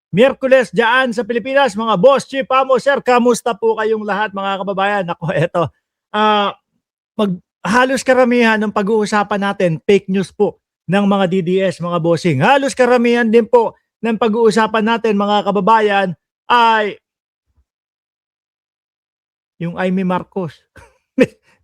Miyerkules dyan sa Pilipinas, mga boss, chief, amo, sir, kamusta po kayong lahat mga kababayan? Ako, eto, ah, halos karamihan ng pag-uusapan natin, fake news po ng mga DDS, mga bossing. Halos karamihan din po ng pag-uusapan natin, mga kababayan, ay yung Amy Marcos.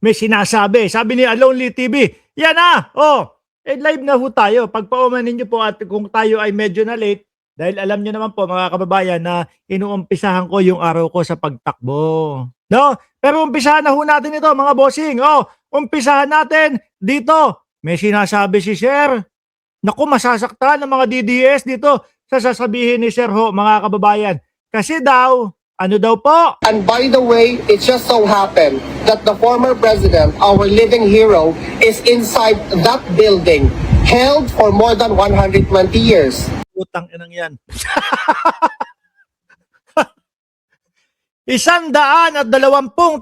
may sinasabi. Sabi ni Alonely TV, yan na! Oh, live na ho tayo. Pagpaumanin nyo po at kung tayo ay medyo na late, dahil alam nyo naman po mga kababayan na inuumpisahan ko yung araw ko sa pagtakbo. No? Pero umpisahan na ho natin ito mga bossing. Oh, umpisahan natin dito. May sinasabi si Sir. Naku, masasaktan ng mga DDS dito sa sasabihin ni Sir ho mga kababayan. Kasi daw, ano daw po? And by the way, it just so happened that the former president, our living hero, is inside that building, held for more than 120 years. Utang inang yan. 120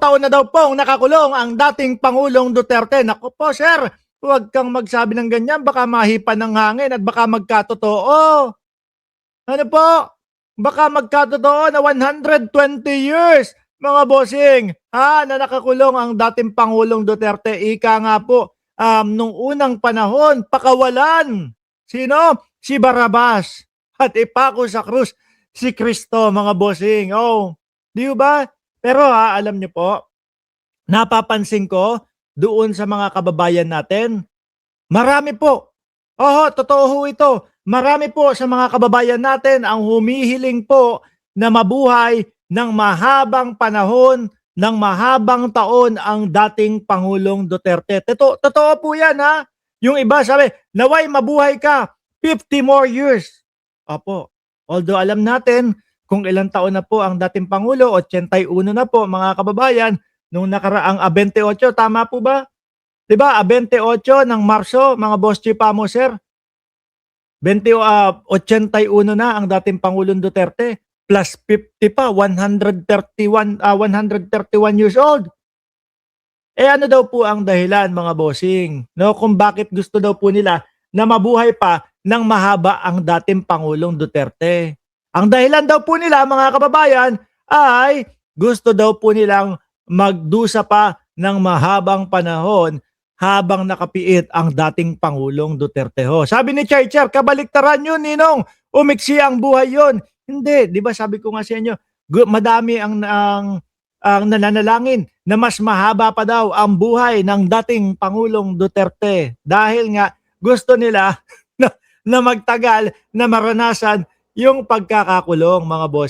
taon na daw pong nakakulong ang dating Pangulong Duterte. Naku po, sir, huwag kang magsabi ng ganyan. Baka mahipan ng hangin at baka magkatotoo. Ano po? Baka magkatotoo na 120 years, mga bossing, na nakakulong ang dating Pangulong Duterte. Ika nga po, nung unang panahon, pakawalan. Sino? Si Barrabas. At ipako sa krus si Kristo, mga bossing. Oh, di ba? Pero alam niyo po, napapansin ko doon sa mga kababayan natin, marami po. Totoo ho ito. Marami po sa mga kababayan natin ang humihiling po na mabuhay ng mahabang panahon, ng mahabang taon ang dating Pangulong Duterte. Totoo po yan ha. Yung iba sabi, naway mabuhay ka 50 more years. Opo. Although alam natin kung ilang taon na po ang dating Pangulo, 81 na po mga kababayan, nung nakaraang 28, tama po ba? Diba, 28 ng Marso, mga boss chief amo sir. 81 na ang dating Pangulong Duterte plus 50 pa, 131 years old. Ano daw po ang dahilan mga bossing? No, kung bakit gusto daw po nila na mabuhay pa ng mahaba ang dating Pangulong Duterte. Ang dahilan daw po nila mga kababayan ay gusto daw po nilang magdusa pa ng mahabang panahon habang nakapiit ang dating Pangulong Duterte ho. Sabi ni Chay, kabaliktaran yun, Ninong. Umiksi ang buhay yun. Hindi, di ba sabi ko nga sa inyo, madami ang nananalangin na mas mahaba pa daw ang buhay ng dating Pangulong Duterte. Dahil nga gusto nila na magtagal na maranasan yung pagkakakulong mga boss.